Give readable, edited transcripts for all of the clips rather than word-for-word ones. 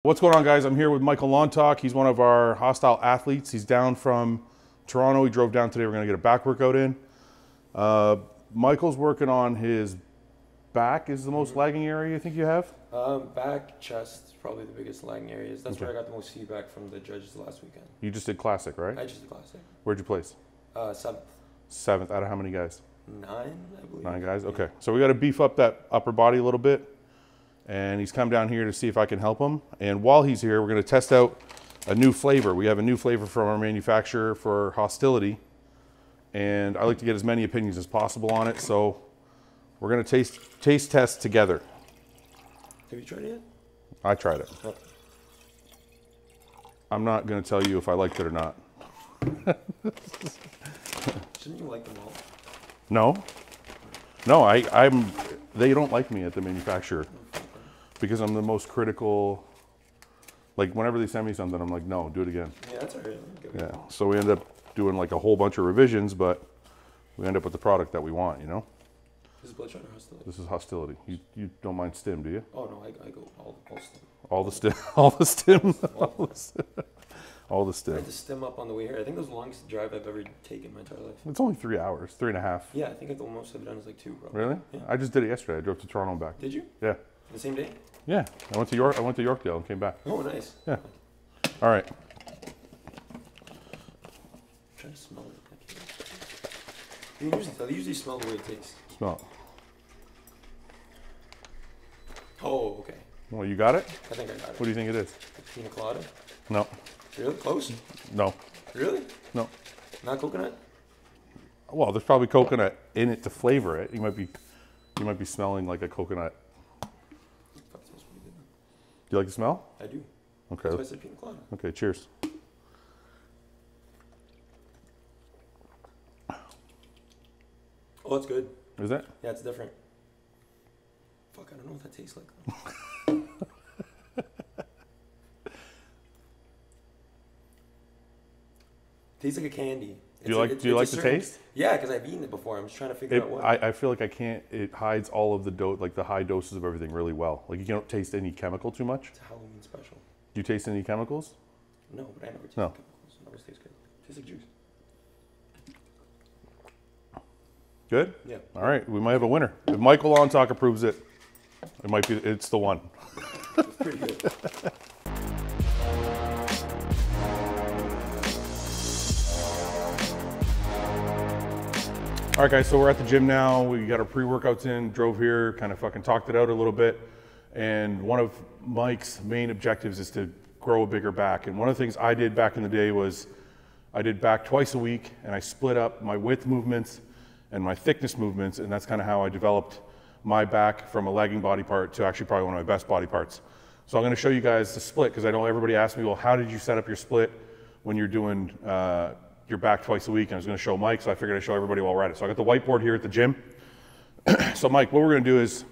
What's going on, guys? I'm here with Michael Lontoc. He's one of our HOSSTILE athletes. He's down from Toronto. He drove down today. We're going to get a back workout in. Michael's working on his back. Is the most lagging area you think you have? Back, chest, probably the biggest lagging areas. That's where I got the most feedback from the judges last weekend. You just did classic, right? I just did classic. Where'd you place? 7th. 7th out of how many guys? 9, I believe. 9 guys? Okay. So we got to beef up that upper body a little bit. And he's come down here to see if I can help him. And while he's here, we're going to test out a new flavor. We have a new flavor from our manufacturer for Hostility. And I like to get as many opinions as possible on it. So we're going to taste test together. Have you tried it yet? I tried it. Okay. I'm not going to tell you if I liked it or not. Shouldn't you like them all? No. No, they don't like me at the manufacturer. Because I'm the most critical. Like whenever they send me something, I'm like, no, do it again. Yeah, that's all right. Yeah. So we end up doing like a whole bunch of revisions, but we end up with the product that we want, you know? This is Bloodshot or Hostility? This is Hostility. You don't mind stim, do you? Oh no, I go all stim. All the stim. All the stim. All the I stim. had to stim up on the way here. I think that was the longest drive I've ever taken in my entire life. It's only 3 hours, 3.5. Yeah, I think the most I've done is like 2, bro. Really? Yeah. I just did it yesterday. I drove to Toronto and back. Did you? Yeah. The same day? Yeah. I went to Yorkdale and came back. Oh, nice. Yeah. All right. I'm trying to smell it. They usually smell the way it tastes. Smell it. Oh, okay. Well, you got it? I think I got it. What do you think it is? Pina colada? No. Really? Close? No. Really? No. Not coconut? Well, there's probably coconut in it to flavor it. You might be smelling like a coconut. Fuck, it smells pretty good. Do you like the smell? I do. Okay. That's why I said pina colada. Okay, cheers. Oh, that's good. Is it? Yeah, it's different. Fuck, I don't know what that tastes like though. Tastes like a candy. Do you like the taste? Yeah, because I've eaten it before. I'm just trying to figure out what. I feel like I can't. It hides all of the like the high doses of everything really well. Like you don't taste any chemical too much. It's a Halloween special. Do you taste any chemicals? No, but I never taste No. chemicals. It always tastes good. Tastes like juice. Good? Yeah. All right, we might have a winner. If Michael Lontoc approves it, it's the one. It's pretty good. All right, guys, so we're at the gym now. We got our pre-workouts in, drove here, kind of fucking talked it out a little bit. And one of Mike's main objectives is to grow a bigger back. And one of the things I did back in the day was I did back twice a week, and I split up my width movements and my thickness movements, and that's kind of how I developed my back from a lagging body part to actually probably one of my best body parts. So I'm going to show you guys the split, because I know everybody asks me, well, how did you set up your split when you're doing your back twice a week? And I was going to show Mike, so I figured I'd show everybody while we're at it. So I got the whiteboard here at the gym. So Mike, what we're going to do is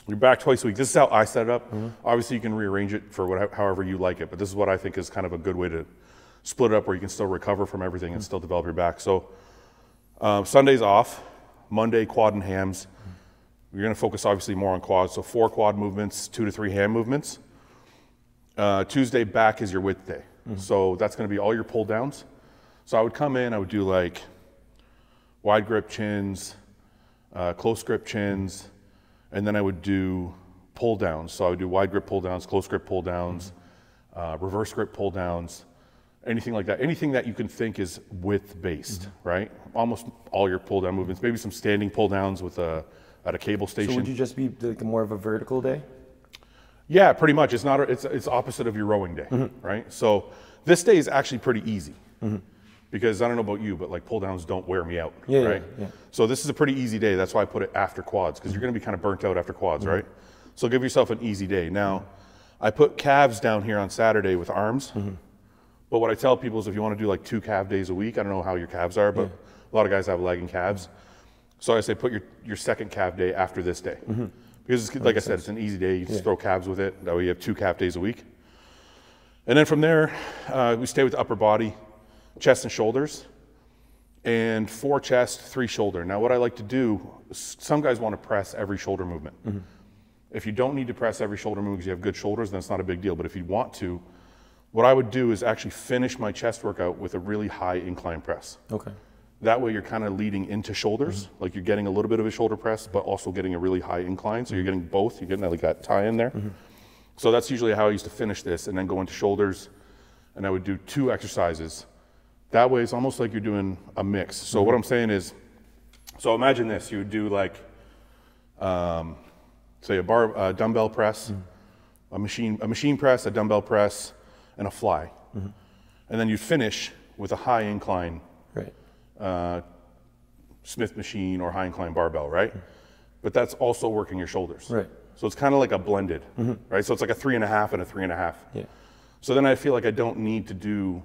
your back twice a week. This is how I set it up. Obviously, you can rearrange it for however you like it, but this is what I think is kind of a good way to split it up where you can still recover from everything and still develop your back. So Sunday's off, Monday quad and hams. You're going to focus obviously more on quads, so 4 quad movements, 2 to 3 ham movements. Tuesday back is your width day, so that's going to be all your pull downs. So I would come in, I would do like wide grip chins, close grip chins, and then I would do pull downs. So I would do wide grip pull downs, close grip pull downs, reverse grip pull downs, anything like that. Anything that you can think is width based, right? Almost all your pull down movements, maybe some standing pull downs with at a cable station. So would you just be like more of a vertical day? Yeah, pretty much. It's not. It's opposite of your rowing day, right? So this day is actually pretty easy because I don't know about you, but like pull downs don't wear me out, right? Yeah. So this is a pretty easy day. That's why I put it after quads, because you're going to be kind of burnt out after quads, right? So give yourself an easy day. Now, I put calves down here on Saturday with arms. But what I tell people is if you want to do like 2 calf days a week, I don't know how your calves are, but a lot of guys have lagging calves. So I say put your second calf day after this day. Because it's, like I said, it's an easy day. You just throw calves with it. That way you have 2 calf days a week. And then from there, we stay with the upper body, chest and shoulders, and 4 chest, 3 shoulder. Now what I like to do, some guys want to press every shoulder movement. If you don't need to press every shoulder movement because you have good shoulders, then it's not a big deal. But if you want to, what I would do is actually finish my chest workout with a really high incline press. Okay. That way you're kind of leading into shoulders, like you're getting a little bit of a shoulder press, but also getting a really high incline. So you're getting both, you're getting like that tie in there. So that's usually how I used to finish this, and then go into shoulders, and I would do 2 exercises. That way it's almost like you're doing a mix. So what I'm saying is, so imagine this, you would do like, say a dumbbell press, a machine press, a dumbbell press, and a fly. And then you'd finish with a high incline Smith machine or high incline barbell, right? But that's also working your shoulders. Right. So it's kind of like a blended, right? So it's like a 3.5 and a 3.5. Yeah. So then I feel like I don't need to do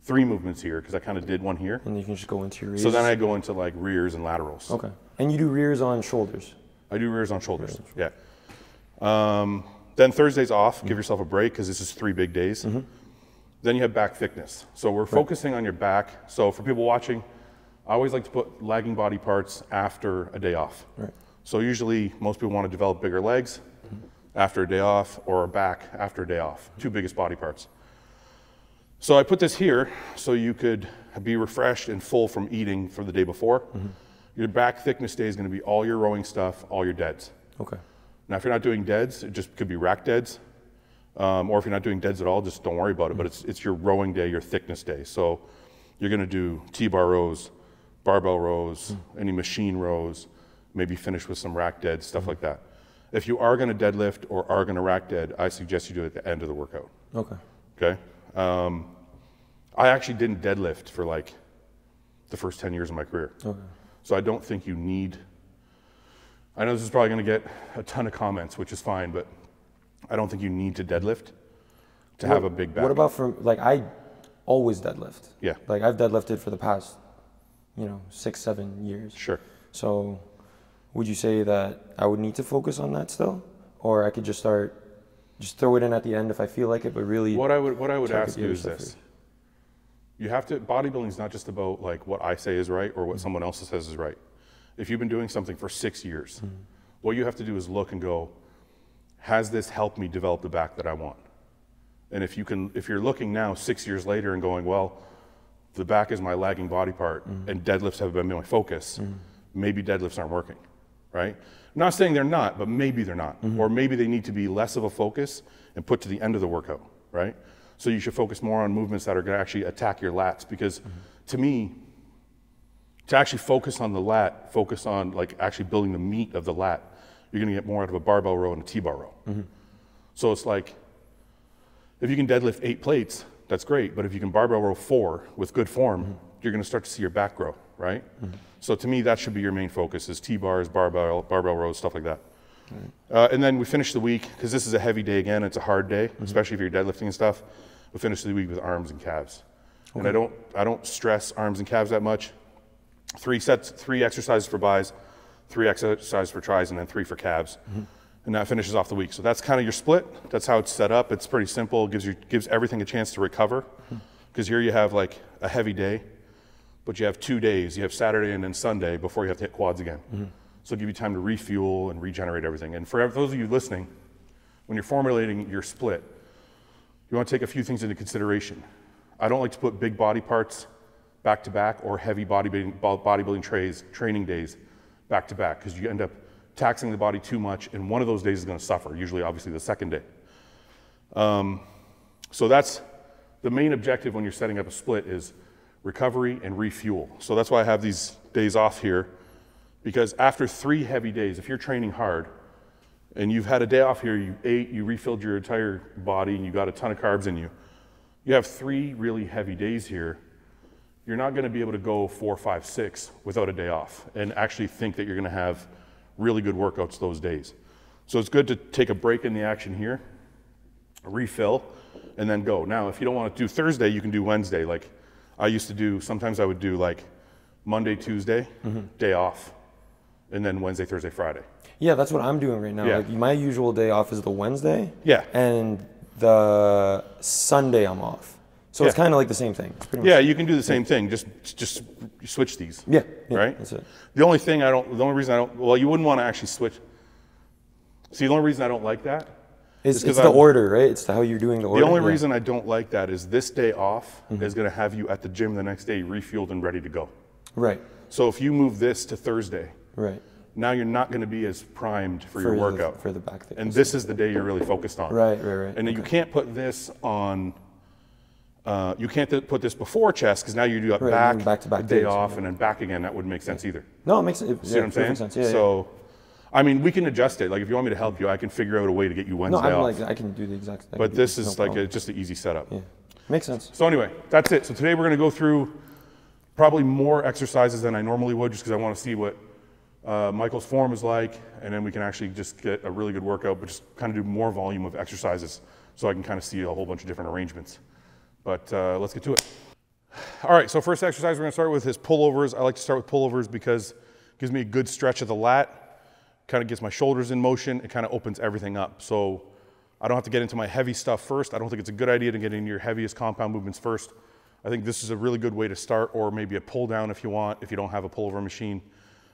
3 movements here because I kind of did one here. And you can just go into your rears. So then I go into like rears and laterals. Okay. And you do rears on shoulders? I do rears on shoulders, yeah. Then Thursday's off, give yourself a break because this is 3 big days. Then you have back thickness. So we're focusing on your back. So for people watching, I always like to put lagging body parts after a day off. Right. So usually most people want to develop bigger legs after a day off, or a back after a day off, 2 biggest body parts. So I put this here so you could be refreshed and full from eating for the day before. Your back thickness day is going to be all your rowing stuff, all your deads. Okay. Now if you're not doing deads, it just could be rack deads. Or if you're not doing deads at all, just don't worry about it. But it's your rowing day, your thickness day. So you're going to do T-bar rows, barbell rows, any machine rows, maybe finish with some rack deads, stuff like that. If you are going to deadlift or are going to rack dead, I suggest you do it at the end of the workout. Okay. Okay? I actually didn't deadlift for like the first 10 years of my career. Okay. So I don't think you need, I know this is probably going to get a ton of comments, which is fine, but I don't think you need to deadlift to have a big back. What about for, like, I always deadlift. Yeah. Like, I've deadlifted for the past, 6, 7 years. Sure. So would you say that I would need to focus on that still? Or I could just throw it in at the end if I feel like it, but really... What I would ask you is this. You have to, bodybuilding is not just about like what I say is right or what someone else says is right. If you've been doing something for 6 years, what you have to do is look and go, has this helped me develop the back that I want? And if you're looking now 6 years later and going, well, the back is my lagging body part and deadlifts have been my focus, maybe deadlifts aren't working, right? I'm not saying they're not, but maybe they're not. Or maybe they need to be less of a focus and put to the end of the workout, right? So you should focus more on movements that are gonna actually attack your lats, because to me, to actually focus on the lat, focus on like actually building the meat of the lat, you're gonna get more out of a barbell row and a T-bar row. So it's like, if you can deadlift 8 plates, that's great, but if you can barbell row 4 with good form, you're gonna start to see your back grow, right? So to me, that should be your main focus, is T-bars, barbell rows, stuff like that. And then we finish the week, because this is a heavy day again, it's a hard day, especially if you're deadlifting and stuff, we finish the week with arms and calves. And I don't stress arms and calves that much. 3 exercises for bis, 3 exercises for tris, and then 3 for calves. And that finishes off the week. So that's kind of your split. That's how it's set up. It's pretty simple. It gives everything a chance to recover. Because here you have like a heavy day, but you have 2 days. You have Saturday and then Sunday before you have to hit quads again. So it'll give you time to refuel and regenerate everything. And for those of you listening, when you're formulating your split, you want to take a few things into consideration. I don't like to put big body parts back to back or heavy bodybuilding training days back to back, because you end up taxing the body too much, and one of those days is going to suffer, usually obviously the second day. So that's the main objective when you're setting up a split, is recovery and refuel. So that's why I have these days off here, because after 3 heavy days, if you're training hard and you've had a day off here, you ate, you refilled your entire body, and you got a ton of carbs in you, you have 3 really heavy days here, you're not going to be able to go 4, 5, 6 without a day off and actually think that you're going to have really good workouts those days. So it's good to take a break in the action here, refill, and then go. Now, if you don't want to do Thursday, you can do Wednesday. Like I used to do, sometimes I would do like Monday, Tuesday, day off, and then Wednesday, Thursday, Friday. Yeah, that's what I'm doing right now. Yeah. Like my usual day off is the Wednesday. Yeah. And the Sunday I'm off. So it's kind of like the same thing. It's pretty much you can do the same thing. Just switch these. Yeah, right. That's it. The only reason I don't. Well, you wouldn't want to actually switch. See, the only reason I don't like that it's the order, right? It's how you're doing the order. The only reason I don't like that is this day off is going to have you at the gym the next day refueled and ready to go. Right. So if you move this to Thursday, right, now you're not going to be as primed for your workout. For the back thing. And this is the day you're really focused on. Right. And then you can't put this on, you can't put this before chest because now you do back to back day off and then back again. That wouldn't make sense either. No, it makes it. See what I'm saying? Sense. Yeah, so, I mean, we can adjust it. Like if you want me to help you, I can figure out a way to get you Wednesday off. I can do the exact thing. But this is like just an easy setup. Yeah, makes sense. So anyway, that's it. So today we're going to go through probably more exercises than I normally would just because I want to see what Michael's form is like, and then we can actually just get a really good workout, but just kind of do more volume of exercises so I can kind of see a whole bunch of different arrangements. But let's get to it. All right, so first exercise we're going to start with is pullovers. I like to start with pullovers because it gives me a good stretch of the lat, kind of gets my shoulders in motion, it kind of opens everything up. So I don't have to get into my heavy stuff first. I don't think it's a good idea to get into your heaviest compound movements first. I think this is a really good way to start, or maybe a pull down if you want, if you don't have a pullover machine.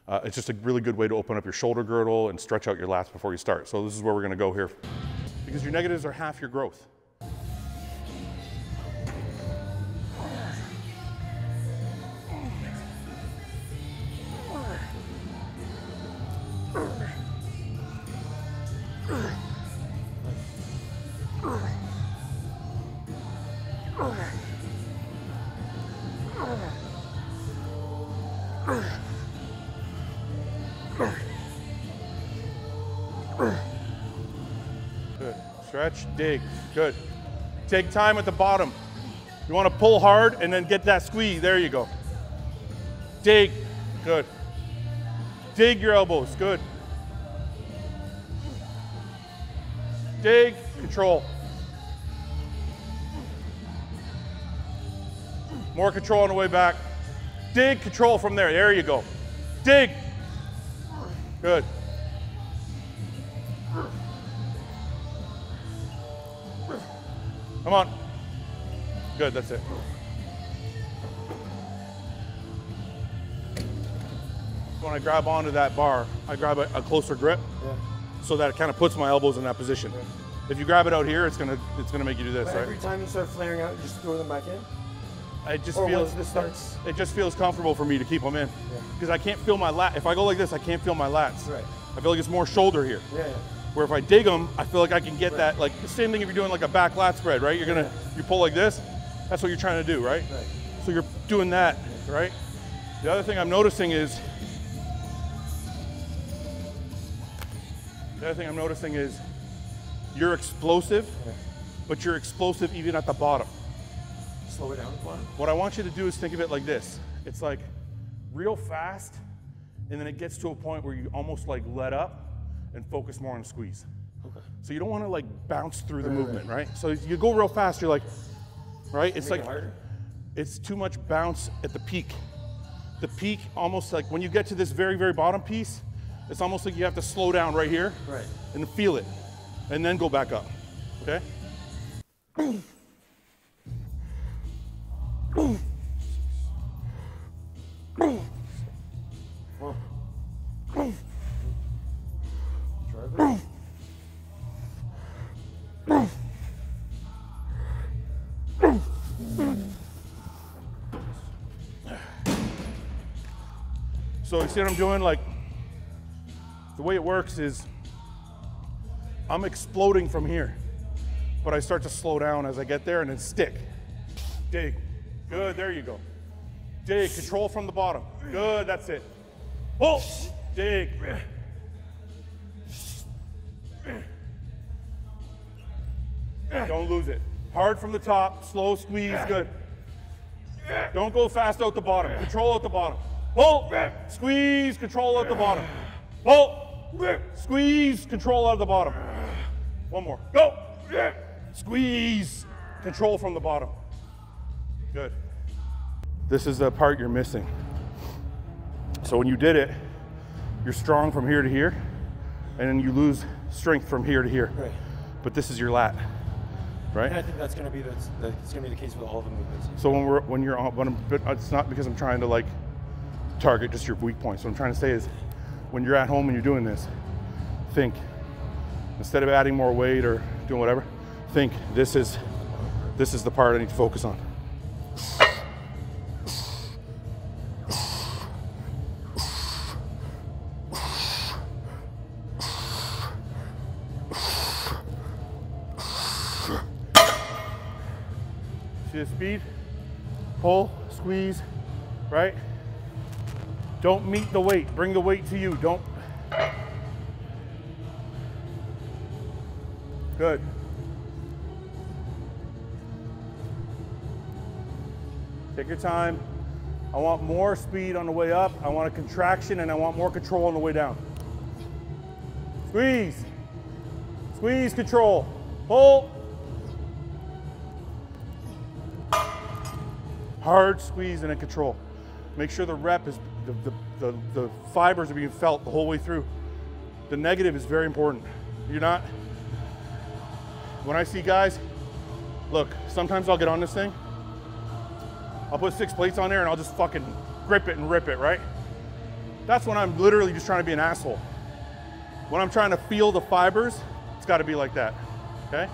It's just a really good way to open up your shoulder girdle and stretch out your lats before you start. So this is where we're going to go here. Because your negatives are half your growth. Good. Stretch, dig. Good. Take time at the bottom. You want to pull hard and then get that squeeze. There you go. Dig. Good. Dig your elbows. Good. Dig. Control. More control on the way back. Dig. Control from there. There you go. Dig. Good. Come on. Good, that's it. When I grab onto that bar, I grab a closer grip so that it kind of puts my elbows in that position. Yeah. If you grab it out here, it's gonna make you do this, right? Every time you start flaring out, you just throw them back in? It just feels comfortable for me to keep them in. Because I can't feel my lat. If I go like this, I can't feel my lats. Right. I feel like it's more shoulder here. Yeah. Where if I dig them, I feel like I can get that, like the same thing if you're doing like a back lat spread, right? You pull like this, that's what you're trying to do, right? So you're doing that, right? The other thing I'm noticing is, you're explosive, but you're explosive even at the bottom. Slow it down at the bottom. What I want you to do is think of it like this. It's like real fast, and then it gets to a point where you almost like let up and focus more on the squeeze. Okay. So you don't want to like bounce through the movement, right? So you go real fast, you're like, right? It's like, it's too much bounce at the peak. The peak, almost like when you get to this very, very bottom piece, it's almost like you have to slow down right here and feel it, and then go back up, okay? So you see what I'm doing? Like, the way it works is I'm exploding from here, but I start to slow down as I get there and then stick. Dig. Good, there you go. Dig, control from the bottom. Good, that's it. Pull, dig. Don't lose it. Hard from the top, slow squeeze, good. Don't go fast out the bottom, control out the bottom. Pull, squeeze, control out the bottom. Pull, squeeze, control out the bottom. One more, go. Squeeze, control from the bottom. Good. This is the part you're missing. So when you did it, you're strong from here to here, and then you lose strength from here to here. Right. But this is your lat, right? And I think that's going to be the case with all the movements. So it's not because I'm trying to like target just your weak points. What I'm trying to say is, when you're at home and you're doing this, think, Instead of adding more weight or doing whatever, think this is the part I need to focus on. See the speed? Pull, squeeze, right? Don't meet the weight. Bring the weight to you. Don't. Good. Take your time. I want more speed on the way up. I want a contraction and I want more control on the way down. Squeeze. Squeeze, control. Pull. Hard squeeze and then control. Make sure the rep is, the fibers are being felt the whole way through. The negative is very important. You're not, when I see guys, look, sometimes I'll get on this thing, I'll put 6 plates on there and I'll just fucking grip it and rip it, right? That's when I'm literally just trying to be an asshole. When I'm trying to feel the fibers, it's gotta be like that, okay?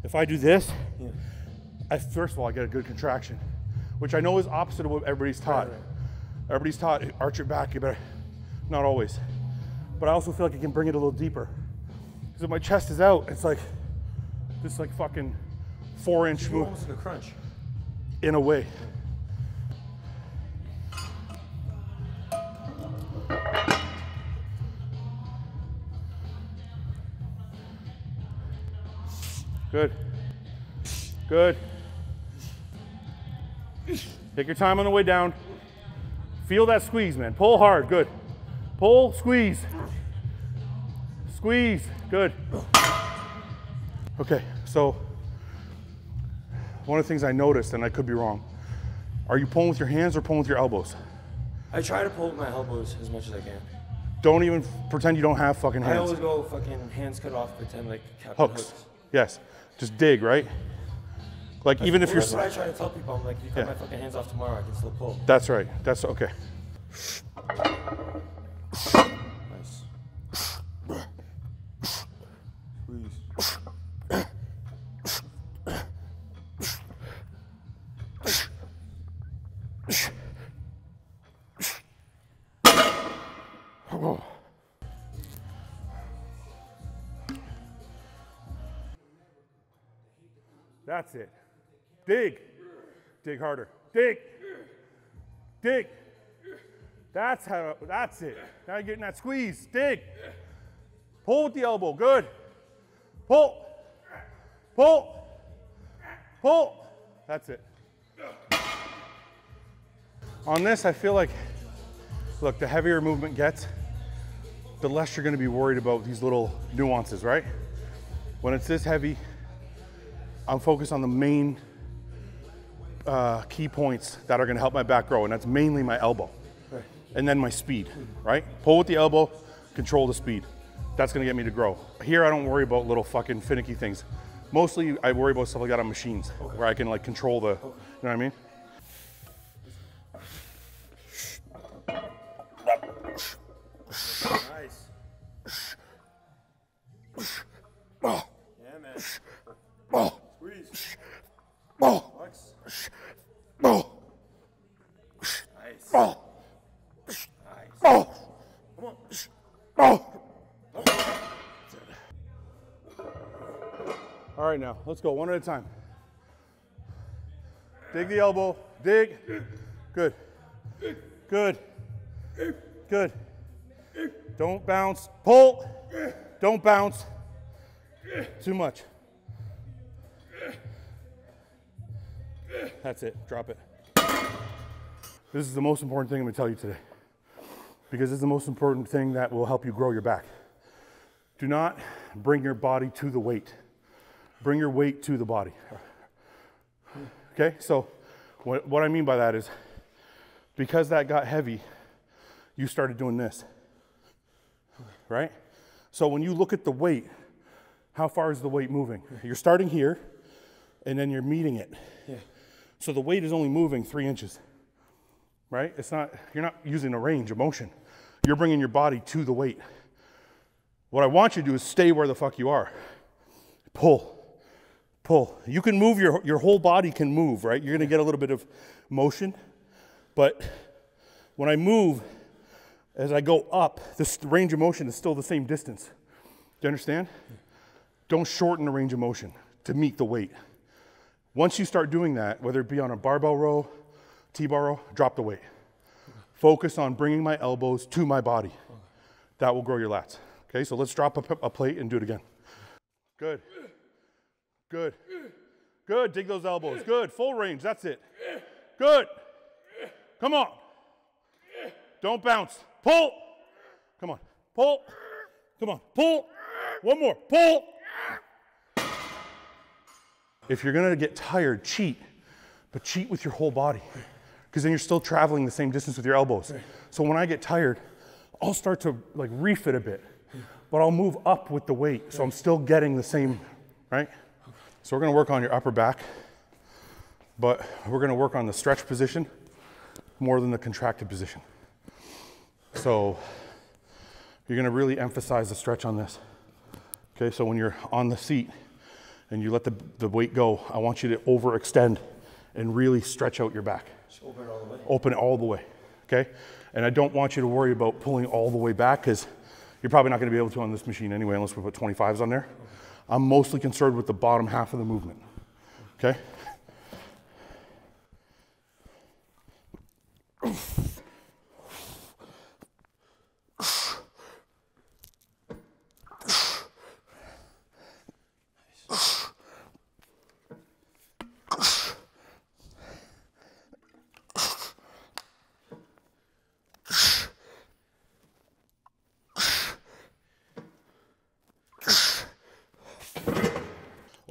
If I do this, first of all, I get a good contraction, which I know is opposite of what everybody's taught. Right. Everybody's taught, arch your back, you better, not always. But I also feel like I can bring it a little deeper. Because if my chest is out, it's like, this like fucking 4-inch move. Almost like a crunch. In a way. Good. Good. Take your time on the way down. Feel that squeeze, man. Pull hard. Good. Pull, squeeze. Squeeze. Good. Okay, so one of the things I noticed, and I could be wrong, are you pulling with your hands or pulling with your elbows? I try to pull with my elbows as much as I can. Don't even pretend you don't have fucking hands. I always go fucking hands cut off, pretend like Captain Hooks. Yes. Just dig, right? Like even if you're. That's what I try to tell people. I'm like, if you cut my fucking hands off tomorrow, I can still pull. That's right. That's okay. Nice. Oh. That's it. Dig. Dig harder. Dig. Dig. That's it. Now you're getting that squeeze. Dig. Pull with the elbow. Good. Pull. Pull. Pull. That's it. On this, I feel like, look, the heavier movement gets, the less you're going to be worried about these little nuances, right? When it's this heavy, I'm focused on the main key points that are going to help my back grow, and that's mainly my elbow, right, and then my speed, right? Pull with the elbow, control the speed. That's going to get me to grow. Here, I don't worry about little fucking finicky things. Mostly, I worry about stuff like that on machines, okay, where I can like control the, okay, you know what I mean? Nice. Oh. Yeah, man. Oh. Squeeze. Oh. Flex. Oh. Nice. Oh. Nice. Oh. Come on. Oh. All right, now let's go one at a time. Dig the elbow. Dig. Good. Good. Good. Don't bounce. Pull. Don't bounce. Too much. That's it. Drop it. This is the most important thing I'm going to tell you today, because this is the most important thing that will help you grow your back. Do not bring your body to the weight. Bring your weight to the body. Okay? So what I mean by that is, because that got heavy, you started doing this. right? So when you look at the weight, how far is the weight moving? You're starting here, and then you're meeting it. Yeah. So the weight is only moving 3 inches, right? You're not using a range of motion. You're bringing your body to the weight. What I want you to do is stay where the fuck you are. Pull, pull. You can move, your whole body can move, right? You're gonna get a little bit of motion, but when I move, as I go up, this range of motion is still the same distance. Do you understand? Don't shorten the range of motion to meet the weight. Once you start doing that, whether it be on a barbell row, T-bar row, drop the weight. Focus on bringing my elbows to my body. That will grow your lats. Okay, so let's drop a plate and do it again. Good. Good. Good, dig those elbows. Good, full range, that's it. Good. Come on. Don't bounce. Pull. Come on. Pull. Come on. Pull. One more. Pull. If you're gonna get tired, cheat. But cheat with your whole body. Because then you're still traveling the same distance with your elbows. So when I get tired, I'll start to like reef it a bit. But I'll move up with the weight. So I'm still getting the same, right? So we're gonna work on your upper back. But we're gonna work on the stretch position more than the contracted position. So you're gonna really emphasize the stretch on this. Okay, so when you're on the seat and you let the weight go, I want you to overextend and really stretch out your back. Just open it all the way. Open it all the way, okay? And I don't want you to worry about pulling all the way back because you're probably not gonna be able to on this machine anyway unless we put 25s on there. I'm mostly concerned with the bottom half of the movement, okay?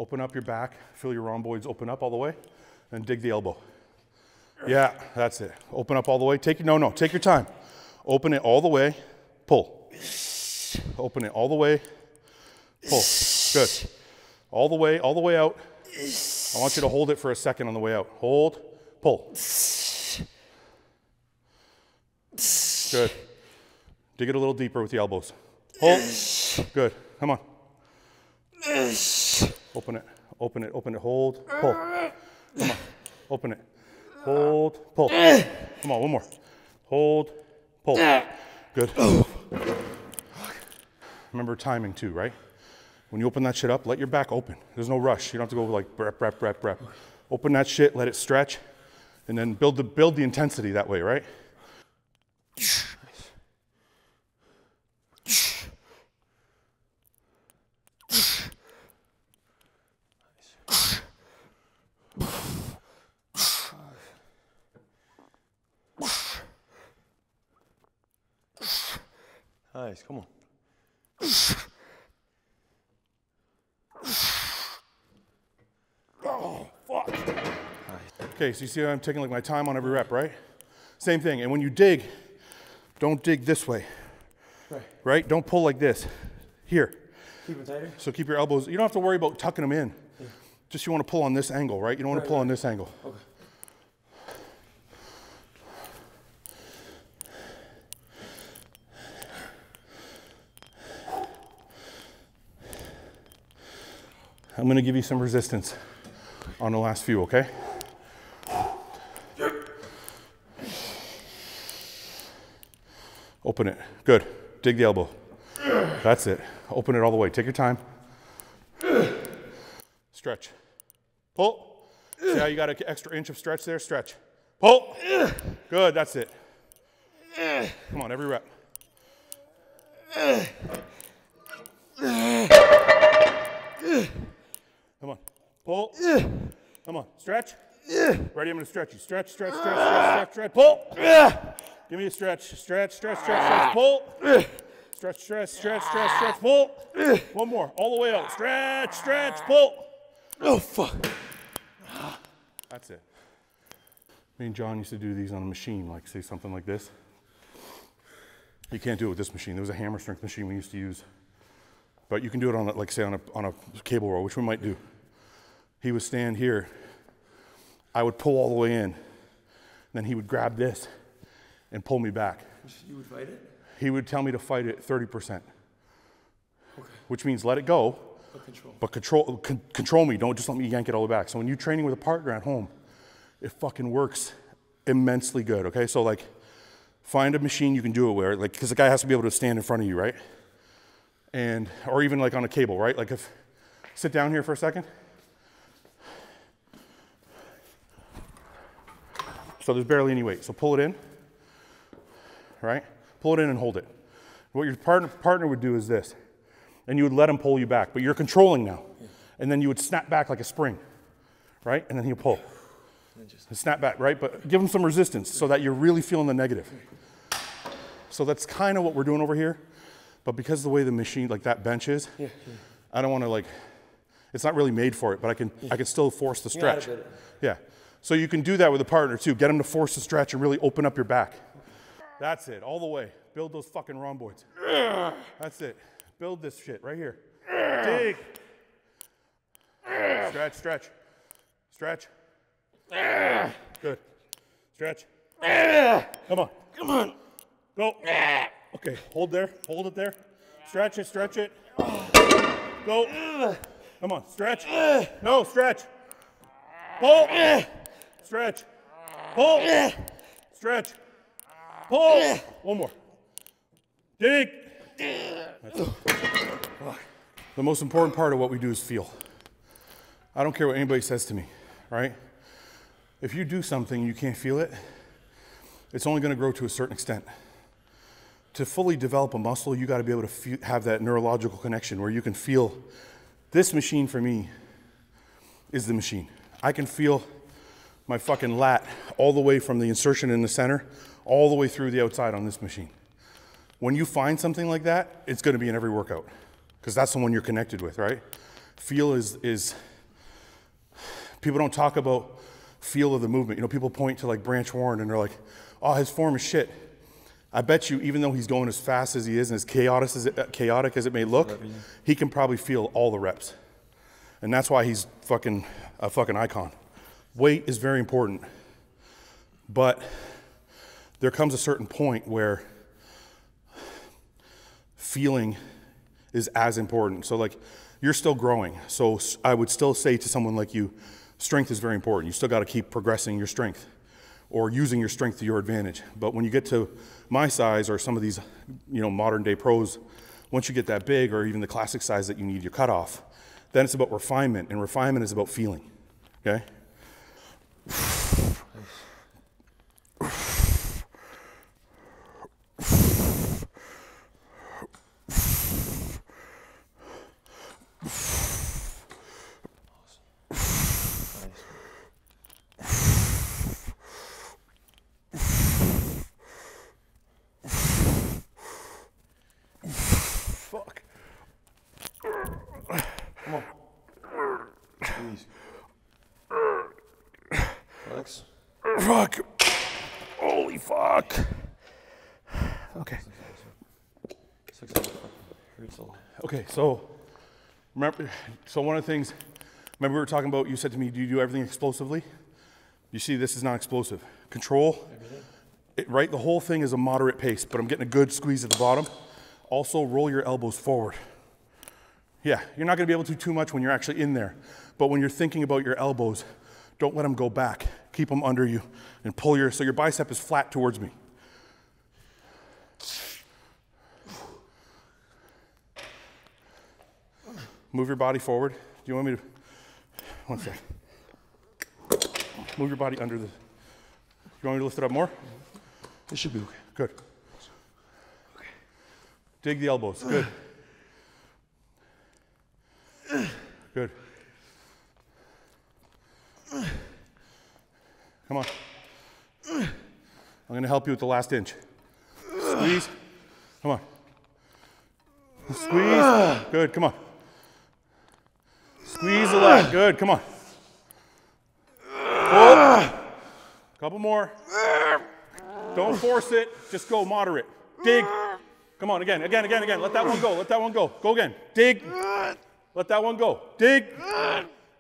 Open up your back, feel your rhomboids open up all the way, and dig the elbow. Yeah, that's it. Open up all the way. Take your time. Open it all the way, pull. Open it all the way, pull. Good. All the way out. I want you to hold it for a second on the way out. Hold, pull. Good. Dig it a little deeper with the elbows. Hold. Good. Come on. Open it, open it, open it, hold, pull. Come on, open it, hold, pull. Come on, one more. Hold, pull. Good. Remember timing too, right? When you open that shit up, let your back open. There's no rush. You don't have to go like rep, rep, rep, rep. Open that shit, let it stretch, and then build the intensity that way, right? Nice, come on. Oh, fuck. Okay, so you see how I'm taking like my time on every rep, right? Same thing, and when you dig, don't dig this way. Right? Don't pull like this. Here. Keep it tighter? So keep your elbows, you don't have to worry about tucking them in. Yeah. Just you want to pull on this angle, right? You don't want to pull on this angle. Okay. I'm going to give you some resistance on the last few, okay? Open it. Good. Dig the elbow. That's it. Open it all the way. Take your time. Stretch. Pull. See how you got an extra inch of stretch there? Stretch. Pull. Good. That's it. Come on, every rep. Come on. Pull. Come on. Stretch. Ready? I'm going to stretch you. Stretch, stretch, stretch, stretch, stretch, stretch. Pull. Give me a stretch. Stretch, stretch, stretch, stretch. Pull. Stretch, stretch, stretch, stretch, stretch. Pull. One more. All the way out. Stretch, stretch, pull. Oh, fuck. That's it. Me and John used to do these on a machine, like say something like this. You can't do it with this machine. There was a hammer strength machine we used to use. But you can do it on, like say, on a cable roll, which we might do. He would stand here. I would pull all the way in. Then he would grab this and pull me back. You would fight it? He would tell me to fight it 30%. Okay. Which means let it go, but control me. Don't just let me yank it all the way back. So when you're training with a partner at home, it fucking works immensely good, okay? So like, find a machine you can do it where, like, because the guy has to be able to stand in front of you, right? And, or even like on a cable, right? Like if, sit down here for a second. So there's barely any weight. So pull it in, right? Pull it in and hold it. What your partner would do is this, and you would let him pull you back, but you're controlling now. And then you would snap back like a spring, right? And then he'll pull. And snap back, right? But give him some resistance so that you're really feeling the negative. So that's kind of what we're doing over here. But because of the way the machine, like that bench is, I don't want to like, it's not really made for it, but I can still force the stretch. Yeah. So you can do that with a partner too. Get them to force the stretch and really open up your back. That's it, all the way. Build those fucking rhomboids. That's it. Build this shit right here. Dig. Stretch, stretch. Stretch. Good. Stretch. Come on. Come on. Go. Okay, hold there. Hold it there. Stretch it, stretch it. Go. Come on, stretch. No, stretch. Pull. Stretch. Pull. Stretch. Pull. One more. Dig. That's it. The most important part of what we do is feel. I don't care what anybody says to me, right? If you do something and you can't feel it, it's only going to grow to a certain extent. To fully develop a muscle, you got to be able to have that neurological connection where you can feel. This machine for me is the machine. I can feel my fucking lat all the way from the insertion in the center, all the way through the outside on this machine. When you find something like that, it's going to be in every workout because that's the one you're connected with, right? Feel is people don't talk about feel of the movement. You know, people point to like Branch Warren and they're like, oh, his form is shit. I bet you, even though he's going as fast as he is and as chaotic as it may look, he can probably feel all the reps. And that's why he's a fucking icon. Weight is very important, but there comes a certain point where feeling is as important. So like, you're still growing. So I would still say to someone like you, strength is very important. You still got to keep progressing your strength or using your strength to your advantage. But when you get to my size or some of these, you know, modern day pros, once you get that big or even the classic size that you need your cutoff, then it's about refinement, and refinement is about feeling, okay? Fuck. Come on. Please. Flex. Fuck. Holy fuck. Okay. Okay, so remember, one of the things, remember we were talking about, you said to me, do you do everything explosively? You see, this is not explosive. Control, right? The whole thing is a moderate pace, but I'm getting a good squeeze at the bottom. Also, roll your elbows forward. Yeah, you're not gonna be able to too much when you're actually in there, but when you're thinking about your elbows, don't let them go back. Keep them under you and pull so your bicep is flat towards me. Move your body forward. Do you want me to, one sec. Move your body under the, you want me to lift it up more? It should be okay. Good. Okay. Dig the elbows, good. Good. Come on. I'm gonna help you with the last inch. Squeeze, come on. Squeeze, good, come on. Squeeze the lat, good, come on. Pull, couple more. Don't force it, just go moderate. Dig, Come on, again. Let that one go. Let that one go. Go again. Dig. Let that one go. Dig.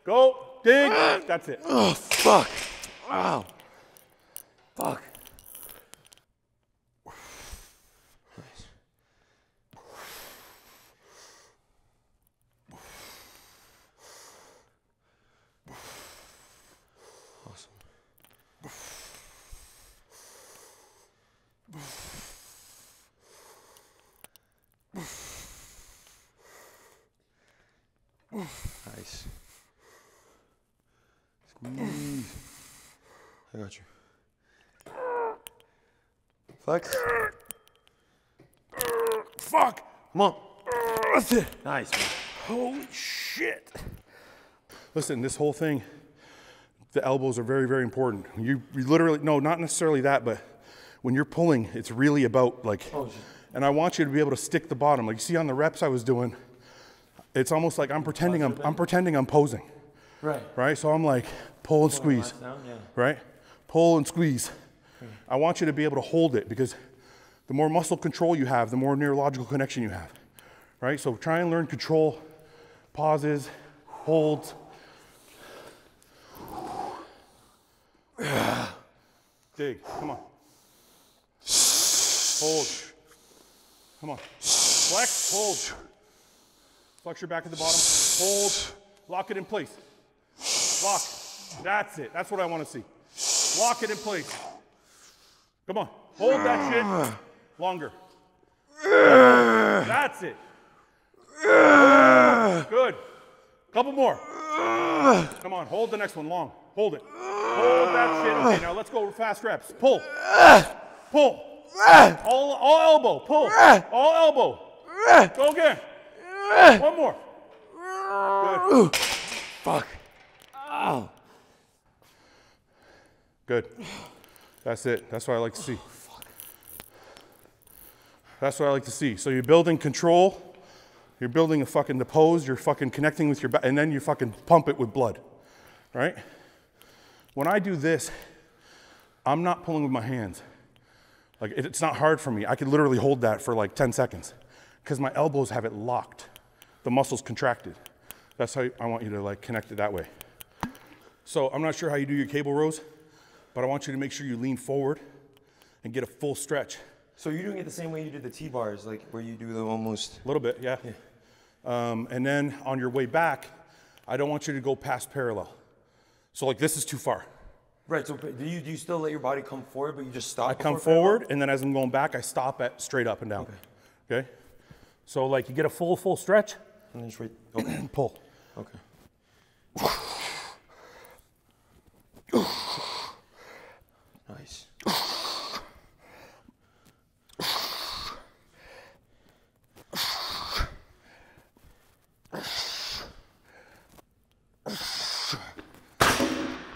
Go. Dig. That's it. Oh, fuck. Ow. Fuck. Nice. Awesome. Nice. Squeeze. I got you. Flex. Fuck. Come on. That's it. Nice, man. Holy shit. Listen, this whole thing, the elbows are very, very important. You literally, no, not necessarily that, but when you're pulling, it's really about like, and I want you to be able to stick the bottom. Like you see on the reps I was doing, it's almost like I'm pretending I'm posing. Right. Right? So I'm like, pull and squeeze. Down, yeah. Right? Pull and squeeze. I want you to be able to hold it because the more muscle control you have, the more neurological connection you have. Right? So try and learn control, pauses, holds. Dig. Come on. Hold. Come on. Flex. Hold. Flex your back at the bottom. Hold. Lock it in place. Lock. That's it. That's what I want to see. Lock it in place. Come on. Hold that shit longer. That's it. Good. Couple more. Come on. Hold the next one long. Hold it. Hold that shit. Okay, now let's go fast reps. Pull. Pull. All elbow. Pull. All elbow. Go again. One more. Good. Fuck. Ow. Good. That's it. That's what I like to see. That's what I like to see. So you're building control. You're building the pose. You're fucking connecting with your back, and then you fucking pump it with blood, right? When I do this, I'm not pulling with my hands. Like it's not hard for me. I can literally hold that for like 10 seconds because my elbows have it locked. The muscles contracted. That's how I want you to like connect it that way. So I'm not sure how you do your cable rows, but I want you to make sure you lean forward and get a full stretch. So you're doing it the same way you did the T-bars, like where you do the almost... A little bit, yeah. And then on your way back, I don't want you to go past parallel. So like this is too far. Right, so do you still let your body come forward, but you just stop? I come forward, and then as I'm going back, I stop at straight up and down. Okay? So like you get a full stretch. And then straight, okay. Pull. Okay. Nice.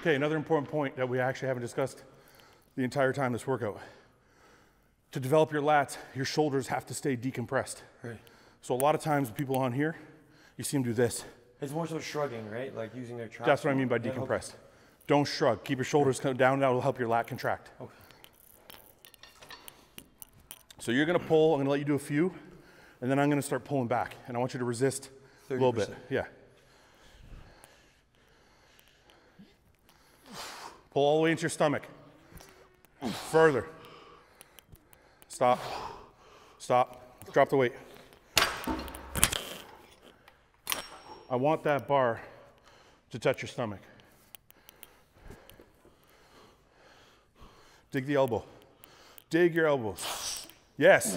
Okay, another important point that we actually haven't discussed the entire time this workout. To develop your lats, your shoulders have to stay decompressed. Right. So a lot of times people on here, you see them do this. It's more so shrugging, right? Like using their traps. That's what I mean by decompressed. Okay. Don't shrug. Keep your shoulders down. That will help your lat contract. Okay. So you're going to pull. I'm going to let you do a few, and then I'm going to start pulling back. And I want you to resist 30%. A little bit. Yeah. Pull all the way into your stomach. Further. Stop. Stop. Drop the weight. I want that bar to touch your stomach. Dig the elbow. Dig your elbows. Yes.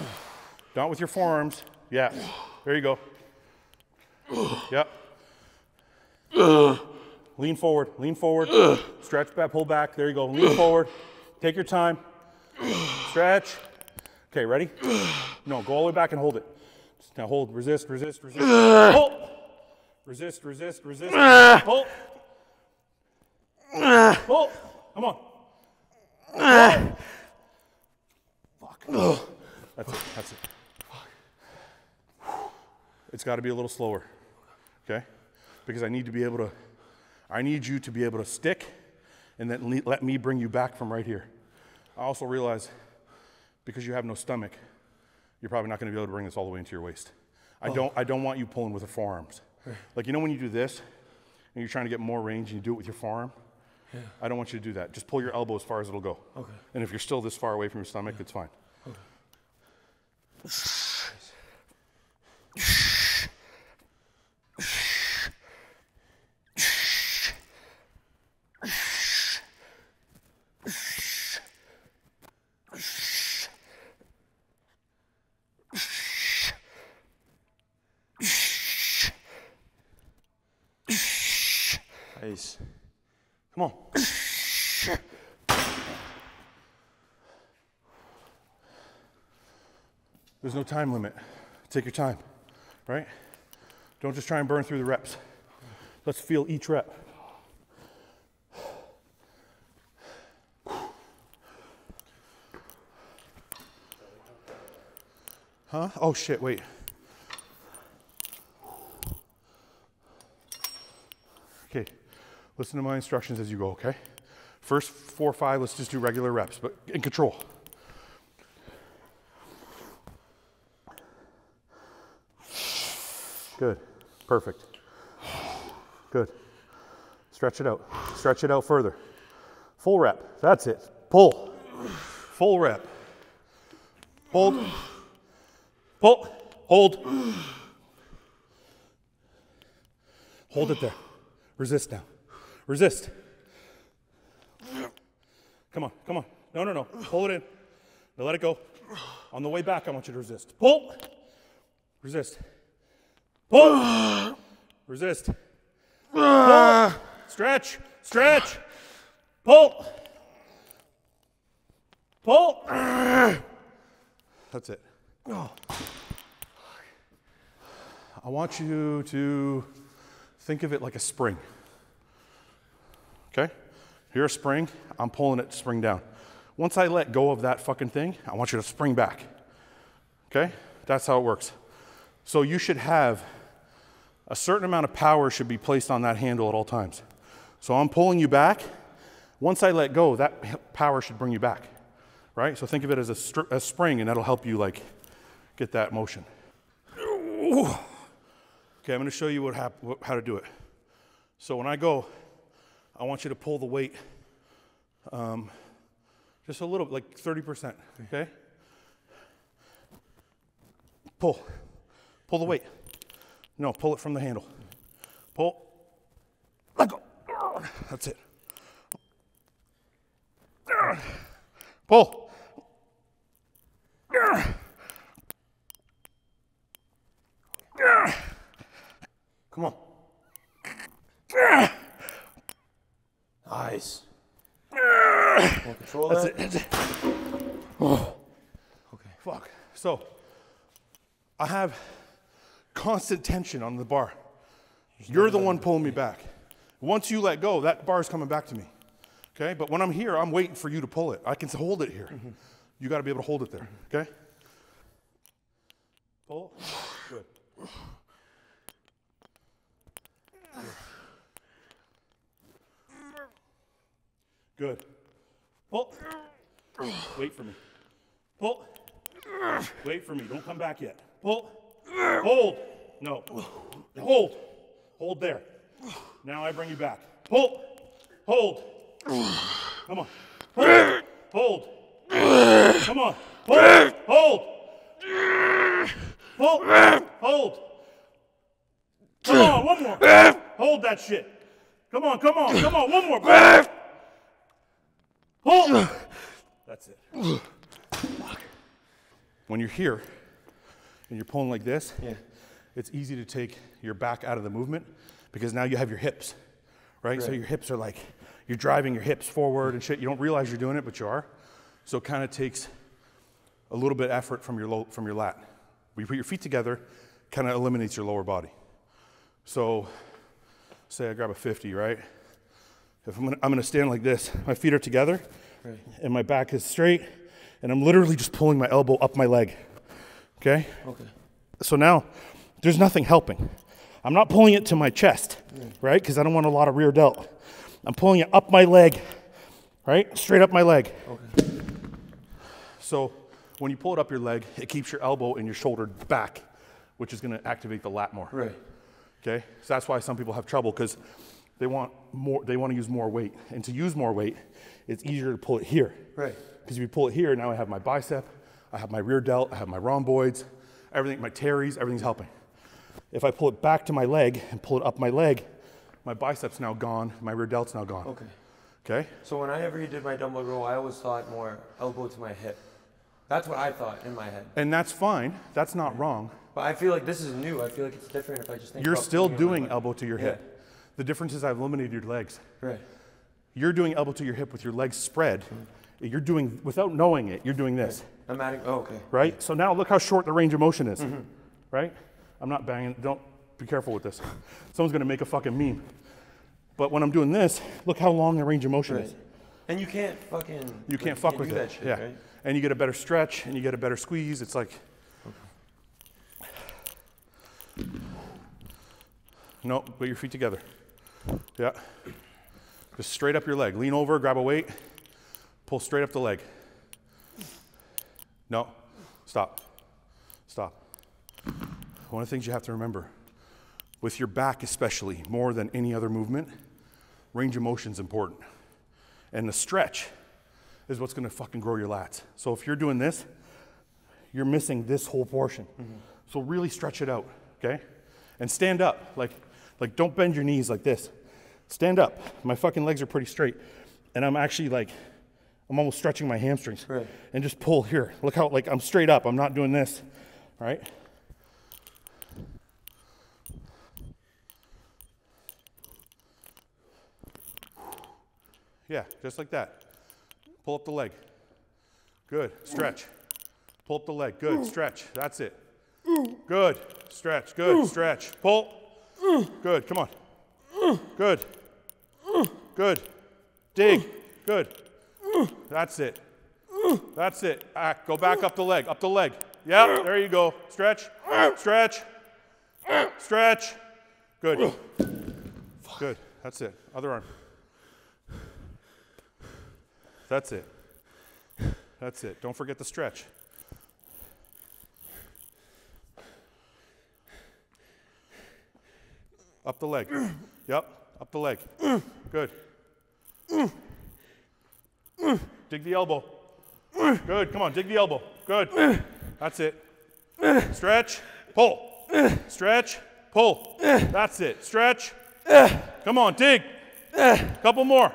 Not with your forearms. Yeah. There you go. Yep. Lean forward. Lean forward. Stretch back. Pull back. There you go. Lean forward. Take your time. Stretch. Okay, ready? No, go all the way back and hold it. Now hold. Resist. Resist. Resist. Hold. Resist. Resist. Resist. Hold. Hold. Come on. Fuck. That's it. That's it. It's got to be a little slower. Okay? Because I need you to be able to stick and then let me bring you back from right here. I also realize because you have no stomach, you're probably not going to be able to bring this all the way into your waist. I don't want you pulling with the forearms. Like, you know when you do this and you're trying to get more range and you do it with your forearm? Yeah. I don't want you to do that. Just pull your elbow as far as it'll go. Okay. And if you're still this far away from your stomach, it's fine. Okay. Nice. Come on. There's no time limit. Take your time, right? Don't just try and burn through the reps. Let's feel each rep. Huh? Oh shit, wait. Okay, listen to my instructions as you go, okay? First 4 or 5, let's just do regular reps, but in control. Good, perfect. Good. Stretch it out. Stretch it out further. Full rep, that's it. Pull. Full rep. Hold. Pull. Hold. Hold it there. Resist now. Resist. Come on, come on. No, no, no. Pull it in. Now let it go. On the way back, I want you to resist. Pull. Resist. Pull. Resist. Pull. Stretch. Stretch. Pull. Pull. That's it. I want you to think of it like a spring. Okay? Here's a spring. I'm pulling it to spring down. Once I let go of that fucking thing, I want you to spring back. Okay? That's how it works. So you should have a certain amount of power should be placed on that handle at all times. So I'm pulling you back. Once I let go, that power should bring you back. Right? So think of it as a spring, and that'll help you like get that motion. Okay, I'm going to show you how to do it. So when I go, I want you to pull the weight just a little, like 30%, okay? Pull. Pull the weight. No, pull it from the handle. Pull. Let go. That's it. Pull. Come on. Nice. More control That's that. it. That's it. Oh. Okay. Fuck. So, I have constant tension on the bar. You're the one pulling me back. Once you let go, that bar's coming back to me. Okay? But when I'm here, I'm waiting for you to pull it. I can hold it here. Mm-hmm. You got to be able to hold it there. Okay? Pull. Good. Good. Pull. Wait for me. Pull. Wait for me. Don't come back yet. Pull. Hold. No. Hold. Hold there. Now I bring you back. Pull. Hold. Come on. Hold. Hold. Come on. Hold. Hold. Hold. Hold. Come on. One more. Hold that shit. Come on. Come on. Come on. One more. Hold. That's it. When you're here and you're pulling like this, it's easy to take your back out of the movement because now you have your hips, right? So your hips are like, you're driving your hips forward and shit. You don't realize you're doing it, but you are. So it kind of takes a little bit of effort from your lat. When you put your feet together, kind of eliminates your lower body. So say I grab a 50, right? If I'm gonna stand like this, my feet are together, and my back is straight, and I'm literally just pulling my elbow up my leg, okay? Okay. So now, there's nothing helping. I'm not pulling it to my chest, right? Because I don't want a lot of rear delt. I'm pulling it up my leg, right? Straight up my leg. Okay. So when you pull it up your leg, it keeps your elbow and your shoulder back, which is gonna activate the lat more. Right. Okay, so that's why some people have trouble, because they want to use more weight. And to use more weight, it's easier to pull it here. Right. Because if you pull it here, now I have my bicep, I have my rear delt, I have my rhomboids, everything, my teres, everything's helping. If I pull it back to my leg and pull it up my leg, my bicep's now gone, my rear delt's now gone. Okay. Okay? So whenever you did my dumbbell row, I always thought more elbow to my hip. That's what I thought in my head. And that's fine, that's not wrong. But I feel like this is new. I feel like it's different if I just think You're about still putting it on my doing leg. elbow to your hip. The difference is I've eliminated your legs. Right. You're doing elbow to your hip with your legs spread. You're doing, without knowing it, you're doing this. I'm adding, oh, okay. Right? So now look how short the range of motion is. Right? I'm not banging, don't, be careful with this. Someone's gonna make a fucking meme. But when I'm doing this, look how long the range of motion is. And you can't fucking... You can't fuck with do it. that shit, Yeah. right? And you get a better stretch and you get a better squeeze. It's like... No, put your feet together. Yeah. Just straight up your leg. Lean over, grab a weight, pull straight up the leg. No, stop. Stop. One of the things you have to remember, with your back especially, more than any other movement, range of motion is important. And the stretch is what's gonna fucking grow your lats. So if you're doing this, you're missing this whole portion. So really stretch it out, okay? And stand up, like don't bend your knees like this. Stand up. My fucking legs are pretty straight. And I'm actually like, I'm almost stretching my hamstrings. Right. And just pull here. Look how, like, I'm straight up. I'm not doing this, all right? Yeah, just like that. Pull up the leg. Good, stretch. Pull up the leg, good, stretch, that's it. Good, stretch, good, stretch. Pull, good, come on. Good, good. Dig, good. That's it. That's it. Go back up the leg, up the leg. Yep, there you go. Stretch, stretch, stretch. Good. Good, that's it. Other arm. That's it. That's it. Don't forget the stretch. Up the leg. Yep, up the leg. Good. Dig the elbow. Good, come on, dig the elbow. Good. That's it. Stretch, pull. Stretch, pull. That's it. Stretch. Come on, dig. Couple more.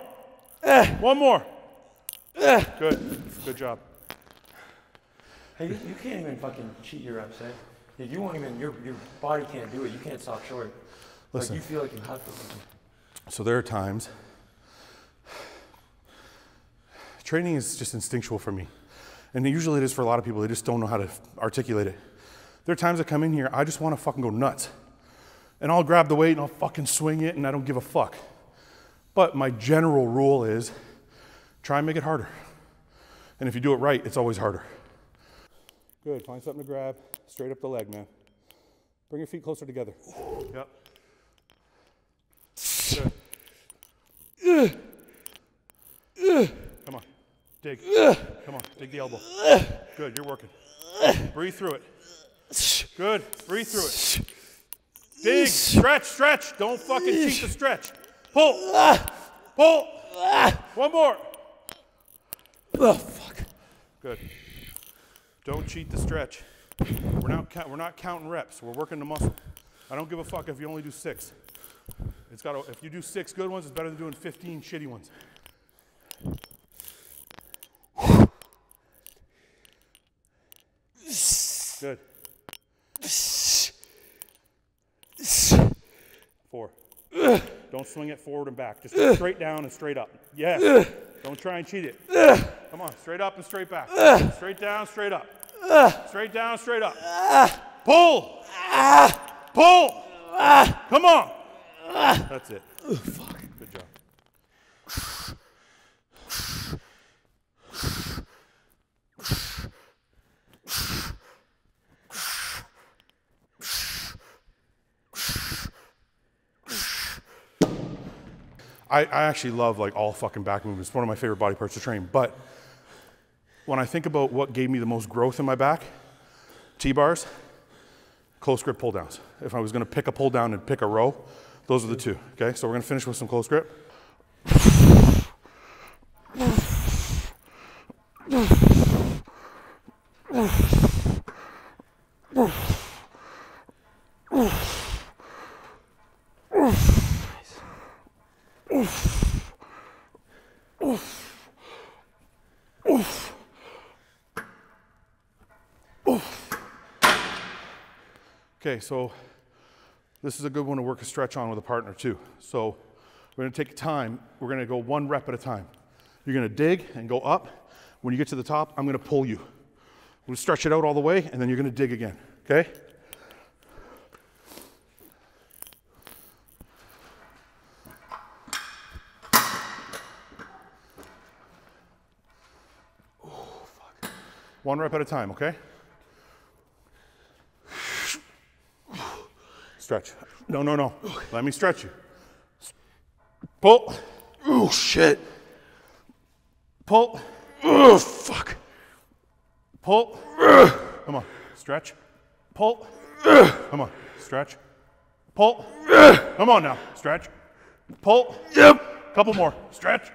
One more. Good. Good job. Hey, you can't even fucking cheat your reps, eh? You won't even, your body can't do it. You can't stop short. Listen. Like you feel like you have to. So there are times, training is just instinctual for me. And usually it is for a lot of people, they just don't know how to articulate it. There are times I come in here, I just want to fucking go nuts. And I'll grab the weight and I'll fucking swing it and I don't give a fuck. But my general rule is, try and make it harder. And if you do it right, it's always harder. Good, find something to grab, straight up the leg, man. Bring your feet closer together. Yep. Good. Come on, dig. Come on, dig the elbow. Good, you're working. Breathe through it. Good, breathe through it. Dig, stretch, stretch. Don't fucking cheat the stretch. Pull, pull. One more. Oh, fuck. Good. Don't cheat the stretch. We're not counting reps. We're working the muscle. I don't give a fuck if you only do 6. If you do 6 good ones, it's better than doing 15 shitty ones. Good. 4. Don't swing it forward and back. Just straight down and straight up. Yes. Don't try and cheat it. Come on, straight up and straight back. Straight down, straight up. Straight down, straight up. Pull. Pull. Come on. That's it. Fuck. Good job. I actually love like all fucking back movements. It's one of my favorite body parts to train, but when I think about what gave me the most growth in my back, T-bars, close grip pull downs. If I was gonna pick a pull down and pick a row, those are the two, okay? So we're gonna finish with some close grip. Okay, so this is a good one to work a stretch on with a partner too. So we're gonna take time, we're gonna go 1 rep at a time. You're gonna dig and go up. When you get to the top, I'm gonna pull you. We'll stretch it out all the way, and then you're gonna dig again, okay? Oh, fuck. 1 rep at a time, okay? Stretch. No, no, no. Let me stretch you. Pull. Oh, shit. Pull. Oh, fuck. Pull. Come on. Stretch. Pull. Come on. Stretch. Pull. Come on now. Stretch. Pull. Yep. Couple more. Stretch.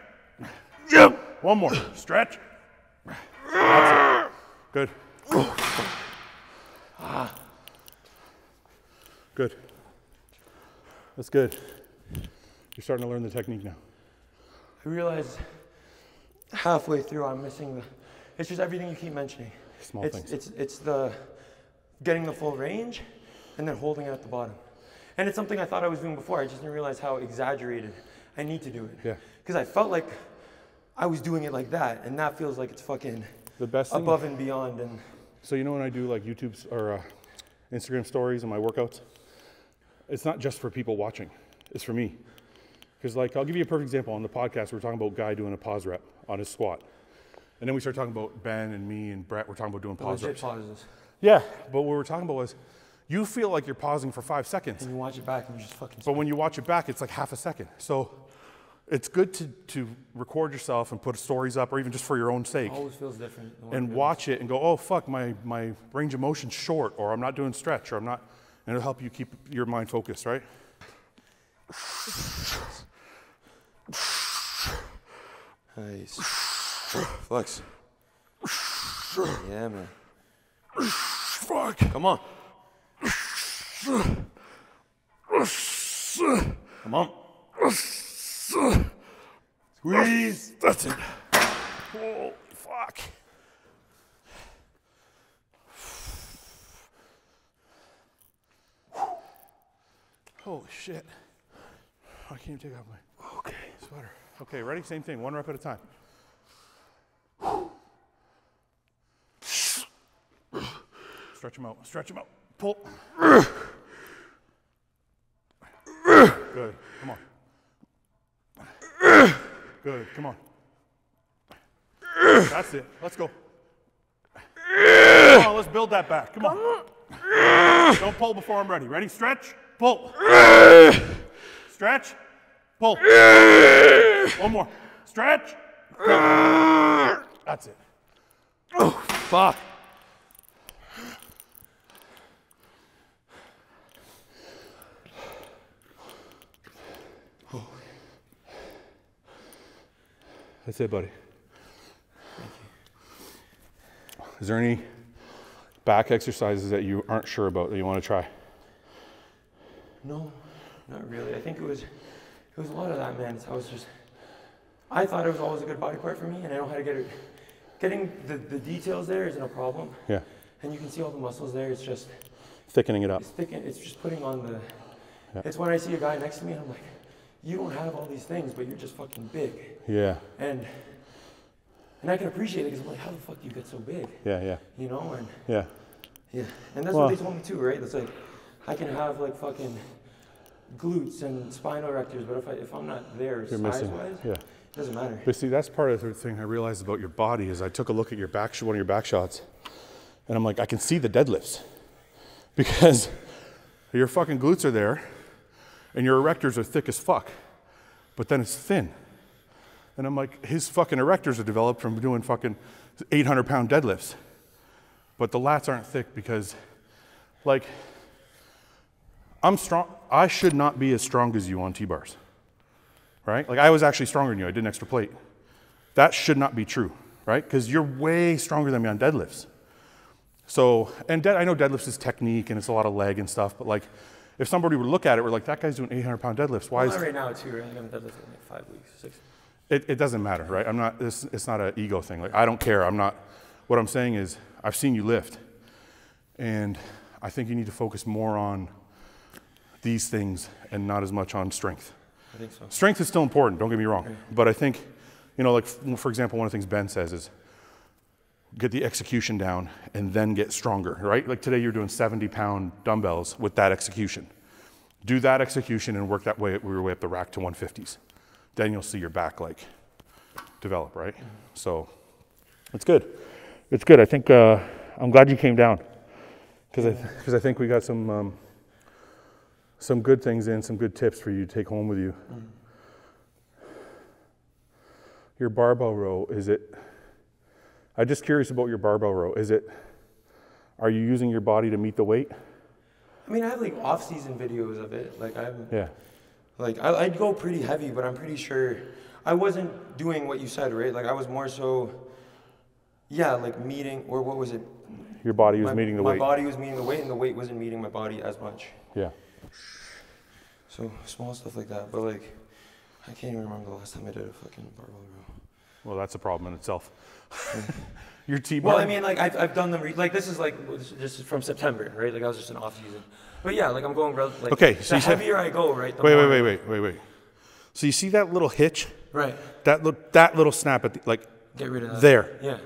Yep. 1 more. Stretch. That's it. Good. Good. That's good. You're starting to learn the technique now. I realized halfway through I'm missing the, it's just everything you keep mentioning. Small things. It's the getting the full range and then holding it at the bottom. And it's something I thought I was doing before. I just didn't realize how exaggerated I need to do it. Yeah. Because I felt like I was doing it like that, and that feels like it's fucking the best thing, above and beyond. And so you know when I do like YouTube's or Instagram stories and my workouts, it's not just for people watching, it's for me. Because like, I'll give you a perfect example. On the podcast, we're talking about a guy doing a pause rep on his squat. And then we start talking about Ben and me and Brett, we're talking about doing pause reps. Pauses. Yeah, but what we're talking about was, you feel like you're pausing for 5 seconds. And you watch it back and you just fucking But when you watch it back, it's like half a second. So it's good to record yourself and put stories up, or even just for your own sake. It always feels different. And watch it and go, oh fuck, my range of motion's short, or I'm not doing stretch, or I'm not, and it'll help you keep your mind focused, right? Nice. Flex. Yeah, man. Fuck. Come on. Come on. Squeeze. That's it. Holy fuck. Holy shit. I can't even take off my sweater. Okay, ready? Same thing, 1 rep at a time. Stretch them out, stretch them out. Pull. Good, come on. Good, come on. That's it, let's go. Come on, let's build that back, come on. Don't pull before I'm ready. Ready? Stretch, pull. Stretch, pull. 1 more. Stretch. That's it. Oh, fuck. That's it, buddy. Is there any back exercises that you aren't sure about that you want to try? No, not really. I think it was a lot of that, man. I thought it was always a good body part for me, and I know how to get it. Getting the details there isn't a problem. Yeah. And you can see all the muscles there. It's just thickening it up. It's just putting on the. Yeah. It's when I see a guy next to me, and I'm like, you don't have all these things, but you're just fucking big. Yeah. And I can appreciate it because I'm like, how the fuck do you get so big? Yeah, yeah. You know, and yeah. Yeah, and that's what they told me too, right? It's like, I can have like fucking glutes and spinal erectors, but if I'm not there size-wise, yeah. it doesn't matter. But see, that's part of the thing I realized about your body is I took a look at your back, one of your back shots, and I'm like, I can see the deadlifts because your fucking glutes are there and your erectors are thick as fuck, but then it's thin. And I'm like, his fucking erectors are developed from doing fucking 800-pound deadlifts. But the lats aren't thick because, like, I'm strong. I should not be as strong as you on T-bars, right? Like, I was actually stronger than you. I did an extra plate. That should not be true, right? Because you're way stronger than me on deadlifts. So, and I know deadlifts is technique and it's a lot of leg and stuff, but like, if somebody would look at it, we're like, that guy's doing 800-pound deadlifts. Why is right now too, right? I'm deadlifting like 5 weeks, 6. It doesn't matter, right? I'm not. It's not an ego thing. Like, I don't care. I'm not. What I'm saying is, I've seen you lift, and I think you need to focus more on these things and not as much on strength. I think so. Strength is still important. Don't get me wrong, okay. But I think, you know, like for example, one of the things Ben says is, get the execution down and then get stronger, right? Like today, you're doing 70-pound dumbbells with that execution. Do that execution and work that way your way up the rack to 150s. Then you'll see your back like develop, right? Mm-hmm. So it's good. It's good. I think I'm glad you came down because I think we got some good things in, some good tips for you to take home with you. Mm-hmm. Your barbell row, is it? I'm just curious about your barbell row. Are you using your body to meet the weight? I mean, I have like off-season videos of it. Like yeah. Like I'd go pretty heavy, but I'm pretty sure I wasn't doing what you said, right? Like I was more so, yeah, like meeting, or what was it? Your body was meeting the weight. My body was meeting the weight, and the weight wasn't meeting my body as much. Yeah. So small stuff like that, but like, I can't even remember the last time I did a fucking barbell row. Well, that's a problem in itself. Your T-bar. Well, I mean, like I've done them. Like this is just from September, right? Like I was just in off season. But yeah, like I'm going like. Okay, so the heavier I go, right? Wait. So you see that little hitch? Right. That little snap at the, like. Get rid of that. There. Yeah.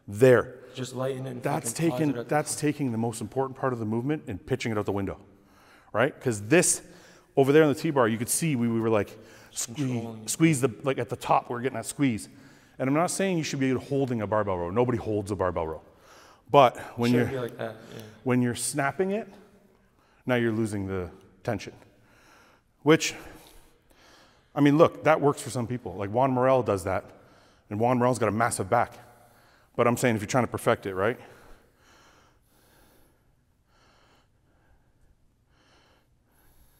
There. Just lighten it. That's taking the most important part of the movement and pitching it out the window, right? Because this over there on the T-bar, you could see we were like squeeze the like at the top. We're getting that squeeze. And I'm not saying you should be holding a barbell row. Nobody holds a barbell row. But when when you're snapping it, now you're losing the tension. Which, I mean, look, that works for some people. Like Juan Morel does that. And Juan Morel's got a massive back. But I'm saying if you're trying to perfect it, right?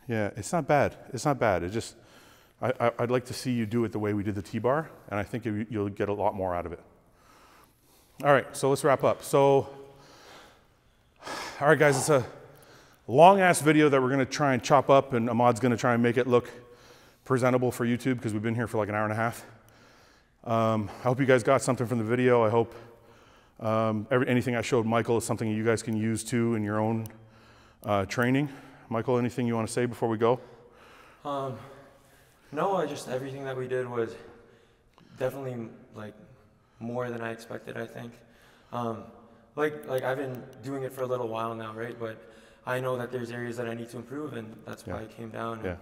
Yeah, it's not bad. It's not bad. It just, I'd like to see you do it the way we did the T-bar, and I think you'll get a lot more out of it. All right, so let's wrap up. So, all right, guys, it's a long-ass video that we're going to try and chop up, and Ahmad's going to try and make it look presentable for YouTube because we've been here for like an hour and a half. I hope you guys got something from the video. I hope anything I showed Michael is something you guys can use too in your own training. Michael, anything you want to say before we go? No, just everything that we did was definitely like more than I expected, I think. Like I've been doing it for a little while now, right? But I know that there's areas that I need to improve, and that's why I came down and,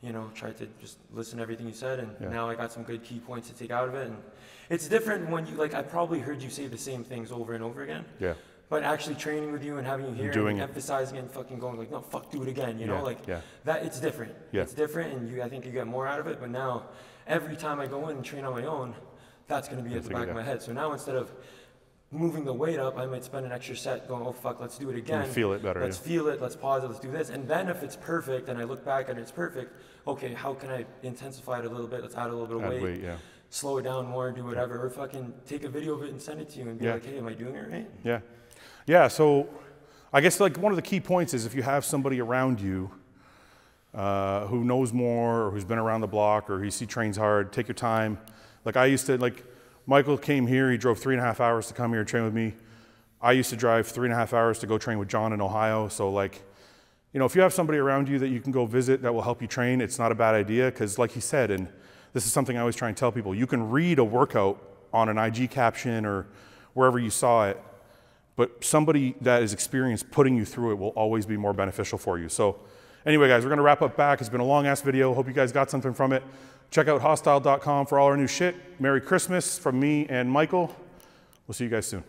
you know, tried to just listen to everything you said, and now I got some good key points to take out of it. And it's different when you, like, I probably heard you say the same things over and over again. Yeah. But actually training with you and having you here and emphasizing and fucking going like, no, fuck, do it again, you know, like that, it's different. It's different, and I think you get more out of it. But now, every time I go in and train on my own, that's going to be at the back of my head. So now instead of moving the weight up, I might spend an extra set going, oh fuck, let's do it again. You feel it better. Let's feel it, let's pause it, let's do this. And then if it's perfect and I look back and it's perfect, okay, how can I intensify it a little bit? Let's add a little bit of weight, slow it down more, do whatever, or fucking take a video of it and send it to you and be like, hey, am I doing it right? Yeah. Yeah, so I guess like one of the key points is if you have somebody around you who knows more or who's been around the block or he trains hard, take your time. Like I used to, like Michael came here, he drove 3.5 hours to come here and train with me. I used to drive 3.5 hours to go train with John in Ohio. So like, you know, if you have somebody around you that you can go visit that will help you train, it's not a bad idea because like he said, and this is something I always try and tell people, you can read a workout on an IG caption or wherever you saw it, but somebody that is experienced putting you through it will always be more beneficial for you. So anyway, guys, we're going to wrap up back. It's been a long-ass video. Hope you guys got something from it. Check out HOSSTILE.com for all our new shit. Merry Christmas from me and Michael. We'll see you guys soon.